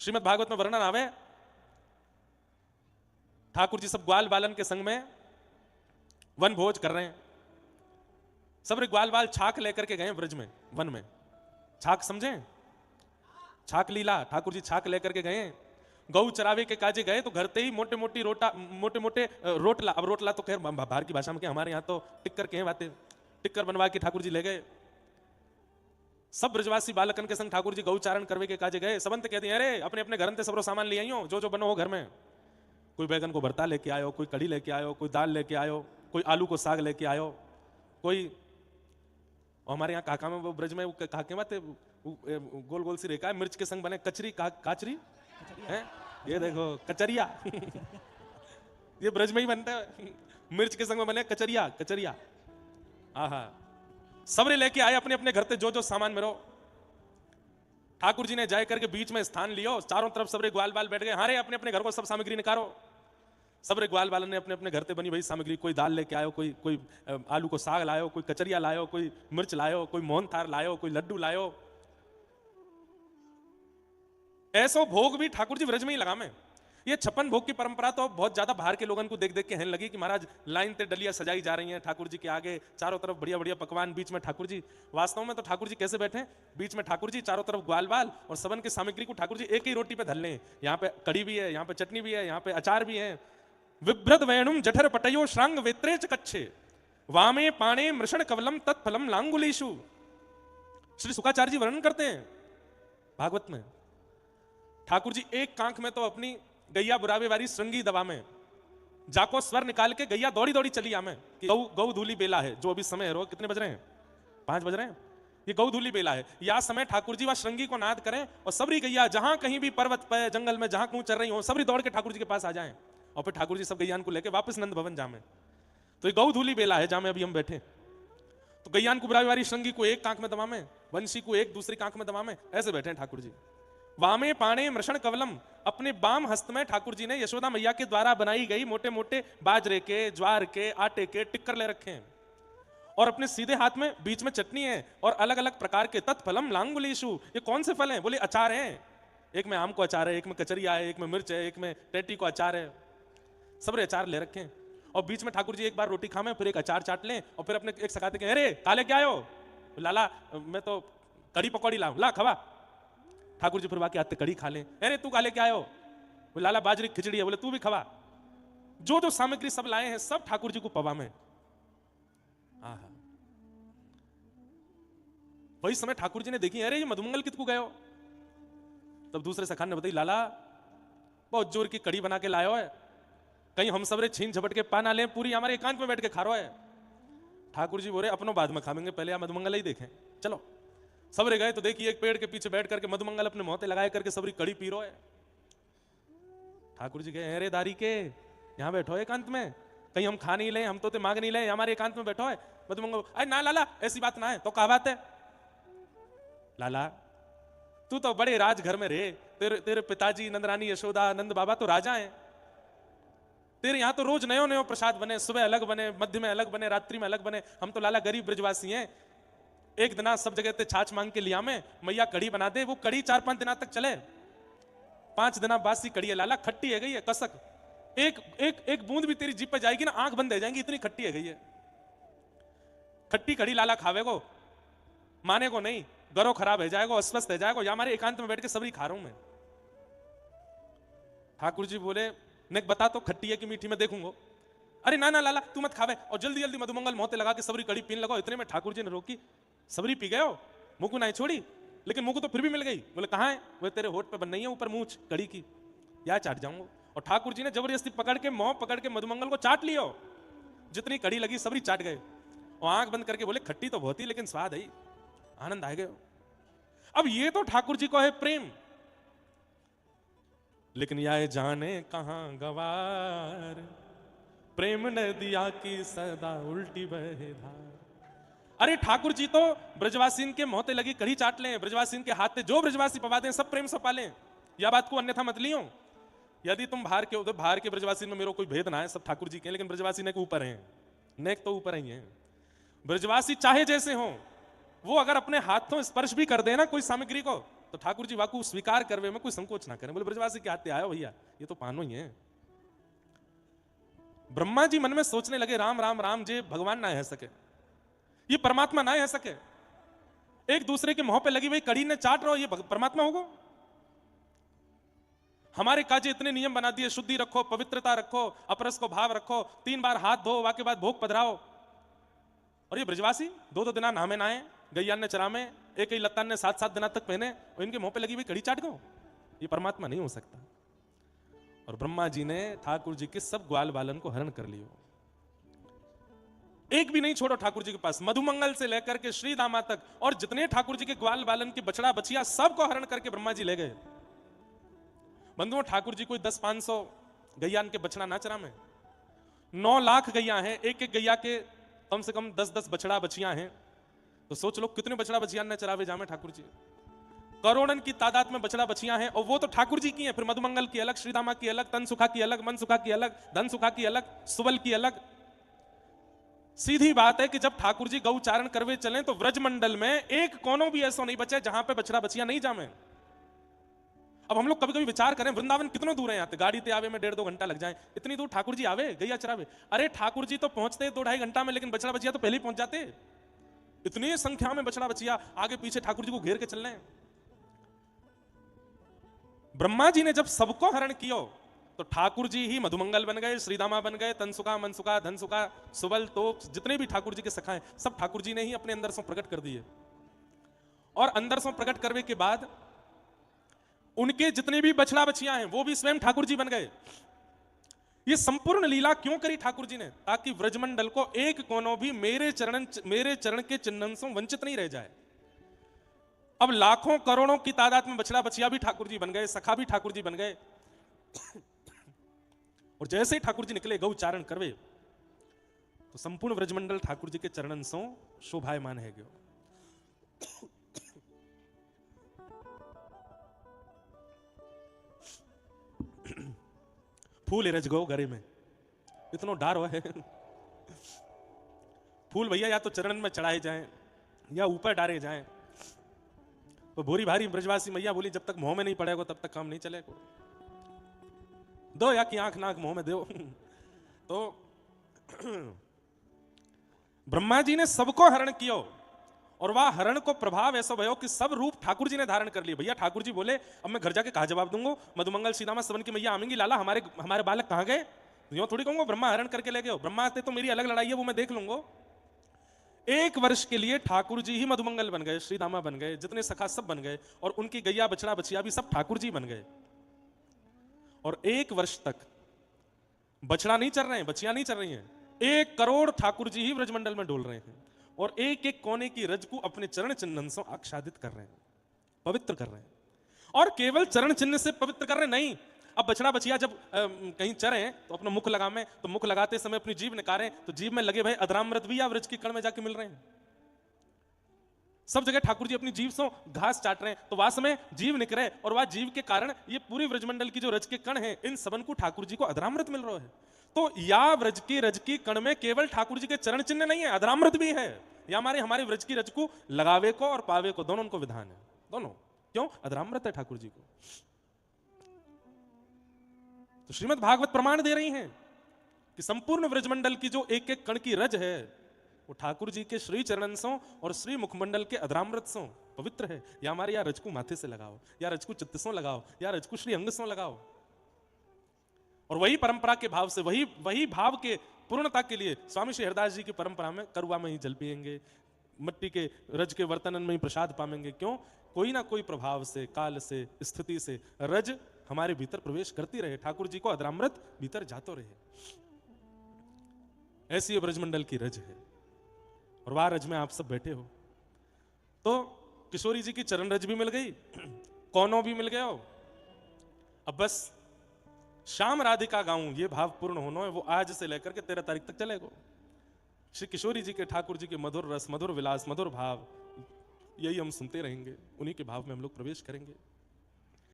श्रीमद् भागवत में वर्णन आवे, ठाकुर जी सब ग्वाल बालन के संग में वन भोज कर रहे हैं। सब ग्वाल बाल छाक लेकर के गए ब्रज में, वन में। छाक समझे? छाक लीला, ठाकुर जी छाक लेकर के गए। गौ चरावे के काजे गए तो घर ते ही मोटे मोटे रोटला, अब रोटला तो खैर बाहर की भाषा में क्या, हमारे यहाँ तो टिक्कर के हैं बातें, टिक्कर बनवा के ठाकुर जी ले गए। सब ब्रजवासी बालकन के संग ठाकुर जी गौचारण करवे के काजे गए। सबंत कहते हैं अरे अपने अपने घर से सबरो सामान ले आइयो, जो जो बनो हो घर में। कोई बैगन को भरता लेके आयो, कोई कड़ी लेके आयो, कोई दाल लेके आयो, कोई आलू को साग लेके आयो, कोई हमारे यहाँ काका में वो ब्रज में काके मत गोल गोल सी रेखा है, मिर्च के संग बने कचरी, काचरी है, ये देखो कचरिया ये ब्रज में ही बनता है, मिर्च के संग में बने कचरिया, कचरिया। आहा, सबरे लेके आए अपने अपने घर से जो जो सामान में रहो। ठाकुर जी ने जाए करके बीच में स्थान लियो, चारों तरफ सबरे ग्वाल बाल बैठ गए। हारे अपने अपने घर को सब सामग्री निकालो। सबरे ग्वाल बालन ने अपने अपने घर से बनी भाई सामग्री, कोई दाल लेके आयो, कोई आलू को साग लायो, कोई कचरिया लायो, कोई मिर्च लायो, कोई मोहन थार लायो, कोई लड्डू लायो। ऐसो भोग भी ठाकुर जी ब्रज में ही लगा में। ये 56 भोग की परंपरा तो बहुत ज्यादा बाहर के लोगों को देख देख के कहने लगी कि महाराज लाइन ते डलिया सजाई जा रही हैं ठाकुर जी के आगे, चारों तरफ बढ़िया बढ़िया पकवान, बीच में ठाकुर जी। वास्तव में तो ठाकुर जी कैसे बैठे? बीच में ठाकुर जी, चारों तरफ ग्वाल बाल, और सबन की सामग्री को ठाकुर जी एक ही रोटी पे धर लें। यहाँ पे कड़ी भी है, यहाँ पे चटनी भी है, यहाँ पे अचार भी है। विभ्रत वेणुम जठर पटयो श्रांग वेत्रे च कच्छे वामे पाणे मृषण कवलम तत्फलम लांगुलीशु। श्री शुकाचार्य जी वर्णन करते हैं भागवत में, ठाकुर जी एक कांख में तो अपनी गैया बुरावे वाली श्रृंगी दवा में जाको स्वर निकाल के गैया दौड़ी दौड़ी चली आमे कि गौ धूली बेला है, जो अभी समय है, रोज कितने बज रहे हैं? 5 बज रहे हैं। ये गौ धूली बेला है, या समय ठाकुर जी वह श्रृंगी को नाद करें और सबरी गैया जहां कहीं भी पर्वत पे जंगल में जहां कहूं चल रही हो, सबरी दौड़ के ठाकुर जी के पास आ जाएं और फिर ठाकुर जी सब गैयान को लेके वापस नंद भवन जामे। तो ये गौ धूली बेला है जहां में अभी हम बैठे। तो गैयान को बुरावे वाली श्रृंगी को एक कांख में दबामे, वंशी को एक दूसरी कांख में दबामे, ऐसे बैठे हैं ठाकुर जी। वामे पाणे मृषण कवलम, अपने बाम हस्त में ठाकुर जी ने यशोदा मैया के द्वारा बनाई गई मोटे मोटे बाजरे के, ज्वार के, आटे के टिक्कर ले रखे हैं, और अपने सीधे हाथ में बीच में चटनी है और अलग अलग प्रकार के तत्फलम लांगुलीशु। ये कौन से फल हैं? बोले अचार हैं। एक में आम को अचार है, एक में कचरिया है, एक में मिर्च है, एक में टेटी को अचार है, सबरे अचार ले रखे हैं। और बीच में ठाकुर जी एक बार रोटी खामें, फिर एक अचार चाट लें, और फिर अपने एक सखाते के अरे काले क्या आयो? लाला मैं तो कड़ी पकौड़ी लाऊं, ला खवा। ठाकुर जी फिर वाके आते कड़ी खा लें। अरे तू काले क्या आयो? वो लाला बाजरी खिचड़ी है, बोले तू भी खवा। जो जो सामग्री सब लाए हैं सब ठाकुर जी को पवा में। आहा, वही समय ठाकुर जी ने देखी, अरे ये मधुमंगल कितको गए हो? तब दूसरे सखान ने बताई, लाला बहुत जोर की कड़ी बना के लायो है, कहीं हम सबरे छीन झपट के पा ना लें, पूरी हमारे एकांत में बैठ के खा रहा है। ठाकुर जी बोले अपनों बाद में खाएंगे, पहले आप मधुमंगल ही देखें। चलो सबरे गए तो देखिए एक पेड़ के पीछे बैठ करके मधुमंगल अपने मोहते लगाए करके सबरी कड़ी पी रहा है। ठाकुर जी कहे अरे दारी के यहाँ बैठो है एकांत में, कहीं हम खा नहीं ले, हम तो मांग नहीं ले, हमारे एकांत में बैठो है। मधुमंगल अरे ना लाला ऐसी बात ना है, तो क्या बात है? लाला तू तो बड़े राज घर में रहे, तेरे पिताजी नंदरानी यशोदा नंद बाबा तो राजा हैं, तेरे यहाँ तो रोज नयो नयो प्रसाद बने, सुबह अलग बने, मध्य में अलग बने, रात्रि में अलग बने। हम तो लाला गरीब ब्रजवासी हैं, एक दिना सब जगह ते छाछ मांग के लिया में मैया कड़ी बना दे, वो कड़ी 4-5 दिना तक चले। 5 दिना बासी कड़ी है लाला, खट्टी है गई है कसक, एक बूंद भी तेरी जीभ पे जाएगी ना आंख बंद हो जाएंगी, इतनी खट्टी है गई है। खट्टी कड़ी लाला खावे को माने को नहीं, गरो खराब हो जाएगा, अस्वस्थ हो जाएगा। या हमारे एकांत में बैठ के सबरी खा रहा हूं मैं। ठाकुर जी बोले ने बता तो खट्टी है कि मीठी में देखूंगा। अरे ना ना लाला तू मत खावे, और जल्दी जल्दी मधुमंगल मोहते लगा के सबरी कड़ी पीने लगा। इतने में ठाकुर जी ने रोकी, सबरी पी गए हो, मुकु नहीं छोड़ी, लेकिन मुकु तो फिर भी मिल गई। बोले कहाँ है? वो तेरे होठ पे बन नहीं है ऊपर मूछ कड़ी की, या चाट जाऊंगा। और ठाकुर जी ने जबरदस्ती पकड़ के मोह पकड़ के मधुमंगल को चाट लियो, जितनी कड़ी लगी सबरी चाट गए। और आंख बंद करके बोले खट्टी तो बहुत ही, लेकिन स्वाद है, आनंद आ गए। अब ये तो ठाकुर जी को है प्रेम, लेकिन यह जाने कहां गवार, प्रेम नदिया की सदा उल्टी बहे धार। अरे ठाकुर जी तो ब्रजवासीन के मोहते लगी कड़ी चाट लें, ब्रजवासीन के हाथ पे जो ब्रजवासी पवा दें सब प्रेम से पालें, यह बात को अन्यथा मत लियो। यदि तुम बाहर के उधर बाहर के ब्रजवासी में मेरा कोई भेद ना है, सब ठाकुर जी के, लेकिन ब्रजवासी ने के ऊपर हैं, नेक तो ऊपर ही है। ब्रजवासी चाहे जैसे हो, वो अगर अपने हाथों स्पर्श भी कर देना कोई सामग्री को, तो तो ठाकुर जी वाकू स्वीकार करवे में कोई संकोच ना करें। बोले ब्रजवासी के हाथ आयो भैया, ये तो पानो ही है। ब्रह्मा जी मन में सोचने लगे, राम राम राम जे भगवान ना है सके, ये परमात्मा ना है सके। एक दूसरे के मुंह पे लगी हुई कड़ी ने चाट रहो, ये परमात्मा होगा। हमारे काजे इतने नियम बना दिए, शुद्धि रखो, पवित्रता रखो, अपरस को भाव रखो, 3 बार हाथ धो, वाके बाद भोग पधराओ। और ये ब्रजवासी 2-2 दिना नहामे नाए, गैयान ने चरामे, एक ही लत्तान ने 7-7 दिना तक पहने, और इनके मुंह पे लगी हुई कड़ी चाट गो। ये परमात्मा नहीं हो सकता। और ब्रह्मा जी ने ठाकुर जी के सब ग्वाल बालन को हरण कर लियो, एक भी नहीं छोड़ो ठाकुर जी के पास। मधुमंगल से लेकर के श्री दामा तक और जितने ठाकुर जी के ग्वाल बालन की बछड़ा बछिया सबको हरण करके ब्रह्मा जी ले गए। बंधुओं, ठाकुर जी कोई 10-500 गैयान के बछड़ा ना चरा में, 9 लाख गैया हैं, एक एक गैया के कम से कम 10-10 बछड़ा बछिया हैं। तो सोच लो कितने बछड़ा बछिया ने चरावे जामे ठाकुर जी। करोड़न की तादाद में बछड़ा बछिया हैं, और वो तो ठाकुर जी की हैं। फिर मधुमंगल की अलग, श्रीदामा की अलग, तन सुखा की अलग, मन सुखा की अलग, धन सुखा की अलग, सुबल की अलग। सीधी बात है कि जब ठाकुर जी गौचारण करवे चलें तो व्रजमंडल में एक कोनों भी ऐसा नहीं बचे जहां पे बछड़ा बछिया नहीं जामे। अब हम लोग कभी कभी विचार करें, वृंदावन कितनों दूर है यहाँ से, गाड़ी ते आवे में 1.5-2 घंटा लग जाए, इतनी दूर ठाकुर जी आवे गैया चरावे। अरे ठाकुर जी तो पहुंचते 2-2.5 घंटा में, लेकिन बछड़ा बछिया तो पहले ही पहुंच जाते। इतनी संख्या में बछड़ा बछिया आगे पीछे ठाकुर जी को घेर के चल रहे हैं। ब्रह्मा जी ने जब सबको हरण किया तो ठाकुर जी ही मधुमंगल बन गए, श्रीदामा बन गए, तनसुखा, मनसुखा, धनसुखा, सुबल, तोप, जितने भी ठाकुर जी के सखा हैं सब ठाकुर जी ने ही अपने अंदर से प्रकट कर दिए। और अंदर से प्रकट करने के बाद उनके जितने भी बछड़ा बछिया हैं वो भी स्वयं ठाकुर जी बन गए। ये संपूर्ण लीला क्यों करी ठाकुर जी ने? ताकि व्रजमंडल को एक कोनों भी मेरे चरण के चिन्हन से वंचित नहीं रह जाए। अब लाखों करोड़ों की तादाद में बछड़ा बछिया भी ठाकुर जी बन गए, सखा भी ठाकुर जी बन गए। और जैसे ही ठाकुर जी निकले गौचारण करवे तो संपूर्ण व्रजमंडल ठाकुर जी के चरणन सो शोभायमान है गयो। फूल रज गो घरे में, इतनो डार है। फूल भैया या तो चरण में चढ़ाए जाएं या ऊपर डारे जाएं। तो भूरी भारी ब्रजवासी मैया बोली, जब तक मुंह में नहीं पड़ेगा तब तक काम नहीं चलेगा। दो या कि आंख नाक मुंह में दो। तो ब्रह्मा जी ने सबको हरण किया, और वह हरण को प्रभाव ऐसा भयो कि सब रूप ठाकुर जी ने धारण कर लिए। भैया ठाकुर जी बोले, अब मैं घर जाके कहा जवाब दूंगा? मधुमंगल सीतामा सवन की मैया आवेंगी, लाला हमारे बालक कहां गए? यूं थोड़ी कहूंगा ब्रह्मा हरण करके ले गए। ब्रह्मा आते तो मेरी अलग लड़ाई है, वो मैं देख लूंगा। 1 वर्ष के लिए ठाकुर जी ही मधुमंगल बन गए, श्रीदामा बन गए, जितने सखा सब बन गए, और उनकी गैया बछड़ा बछिया भी सब ठाकुर जी बन गए। और 1 वर्ष तक बछड़ा नहीं चल रहे हैं, बछिया नहीं चल रही हैं, 1 करोड़ ठाकुर जी ही व्रजमंडल में डोल रहे हैं, और एक एक कोने की रज को अपने चरण चिन्ह से आच्छादित कर रहे हैं, पवित्र कर रहे हैं। और केवल चरण चिन्ह से पवित्र कर रहे नहीं, अब बछड़ा बछिया जब कहीं चरे तो अपना मुख लगावे, तो मुख लगाते समय अपनी जीभ निकारें तो जीभ में लगे भाई अधरामृत भी या व्रज के कण में जाके मिल रहे हैं। सब जगह ठाकुर जी अपनी जीभ से घास चाट रहे हैं, तो वास में जीव निकले, और वह जीव के कारण ये पूरी व्रजमंडल की जो रज के कण हैं, इन सबन को ठाकुर जी को अधरामृत मिल रहा है। तो या व्रज की रज की कण में केवल ठाकुर जी के चरण चिन्ह नहीं है, अधरामृत भी है। या हमारे व्रज की रज को लगावे को और पावे को दोनों को विधान है, दोनों। क्यों? अधरामृत है ठाकुर जी को। तो श्रीमद् भागवत प्रमाण दे रही हैं कि संपूर्ण व्रजमंडल की जो एक एक कण की रज है वो ठाकुर जी के श्री चरणन सो और श्री मुखमंडल के अधरामृत सो पवित्र है। या हमारे या रज को माथे से लगाओ, या रज को चित्त सो लगाओ, या रज को श्री अंग सो लगाओ। और वही परंपरा के भाव से, वही भाव के पूर्णता के लिए स्वामी श्री हरदास जी की परंपरा में करुआ में ही जल पिएंगे, मिट्टी के रज के वर्तनन में ही प्रसाद पाएंगे। क्यों? कोई ना कोई प्रभाव से, काल से, स्थिति से रज हमारे भीतर प्रवेश करती रहे, ठाकुर जी को अधरामृत भीतर जातो रहे। ऐसी ये ब्रजमंडल की रज है, और वह रज में आप सब बैठे हो। तो किशोरी जी की चरण रज भी मिल गई, कौनों भी मिल गया हो। अब बस श्याम राधिका गाऊं ये भाव पूर्ण होना है, वो आज से लेकर के 13 तारीख तक चलेगा। श्री किशोरी जी के, ठाकुर जी के मधुर रस, मधुर विलास, मधुर भाव, यही हम सुनते रहेंगे, उन्हीं के भाव में हम लोग प्रवेश करेंगे।